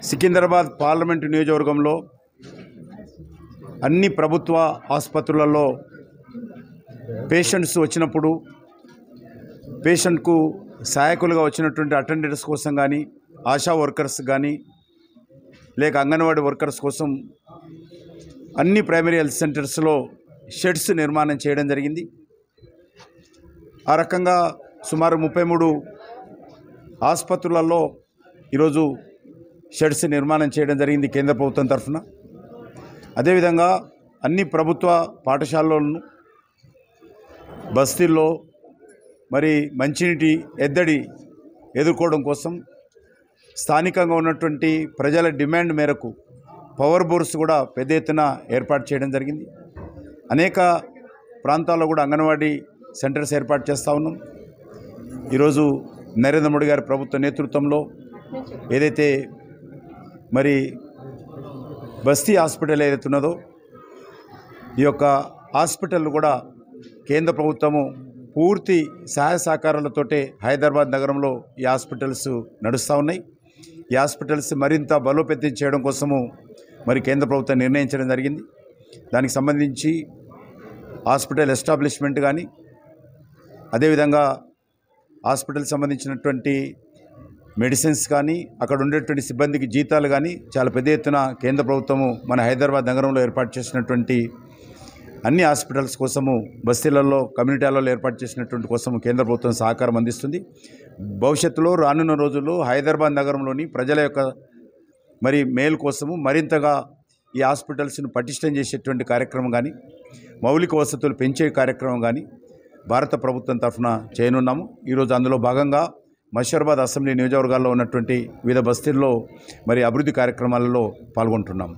Secunderabad parliament నియోజకవర్గంలో అన్ని ప్రభుత్వ ఆసుపత్రులలో పేషెంట్స్ వచ్చినప్పుడు పేషెంట్కు సహాయకులుగా వచ్చినటువంటి అటెండర్స్ కోసం కానీ ఆశా వర్కర్స్ కానీ లేక అంగన్వాడీ వర్కర్స్ కోసం అన్ని ప్రైమరీ హెల్త్ సెంటర్స్లో షెడ్స్ నిర్మాణం చేయడం జరిగింది. ఆ రకంగా సుమారు 33 ఆసుపత్రులలో ఈరోజు షెడ్స్ నిర్మాణం చేయడం జరిగింది కేంద్ర ప్రభుత్వం తరఫున. అదేవిధంగా అన్ని ప్రభుత్వ పాఠశాలలను బస్తీల్లో మరి మంచినీటి ఎద్దడి ఎదుర్కోవడం కోసం స్థానికంగా ఉన్నటువంటి ప్రజల డిమాండ్ మేరకు పవర్ బోర్స్ కూడా పెద్ద ఎత్తున ఏర్పాటు చేయడం జరిగింది. అనేక ప్రాంతాల్లో కూడా అంగన్వాడీ సెంటర్స్ ఏర్పాటు చేస్తూ ఉన్నాం. ఈరోజు నరేంద్ర మోడీ గారి ప్రభుత్వ నేతృత్వంలో ఏదైతే మరి బస్తీ హాస్పిటల్ ఏదైతే ఉన్నదో ఈ యొక్క హాస్పిటల్ కూడా కేంద్ర ప్రభుత్వము పూర్తి సహాయ సహకారాలతోటే హైదరాబాద్ నగరంలో ఈ హాస్పిటల్స్ నడుస్తూ ఉన్నాయి. ఈ హాస్పిటల్స్ మరింత బలోపేతం చేయడం కోసము మరి కేంద్ర ప్రభుత్వం నిర్ణయించడం జరిగింది. దానికి సంబంధించి హాస్పిటల్ ఎస్టాబ్లిష్మెంట్ కానీ అదేవిధంగా హాస్పిటల్ సంబంధించినటువంటి మెడిసిన్స్ కానీ అక్కడ ఉండేటువంటి సిబ్బందికి జీతాలు కానీ చాలా పెద్ద ఎత్తున కేంద్ర ప్రభుత్వము మన హైదరాబాద్ నగరంలో ఏర్పాటు చేసినటువంటి అన్ని హాస్పిటల్స్ కోసము బస్తీలలో కమ్యూనిటీలలో ఏర్పాటు చేసినటువంటి కోసము కేంద్ర ప్రభుత్వం సహకారం అందిస్తుంది. భవిష్యత్తులో రానున్న రోజుల్లో హైదరాబాద్ నగరంలోని ప్రజల యొక్క మరి మేలు కోసము మరింతగా ఈ హాస్పిటల్స్ను పటిష్టం చేసేటువంటి కార్యక్రమం కానీ మౌలిక వసతులు పెంచే కార్యక్రమం కానీ భారత ప్రభుత్వం తరఫున చేయనున్నాము. ఈరోజు అందులో భాగంగా మషీరాబాద్ అసెంబ్లీ నియోజకవర్గాల్లో ఉన్నటువంటి వివిధ బస్తీల్లో మరి అభివృద్ధి కార్యక్రమాలలో పాల్గొంటున్నాము.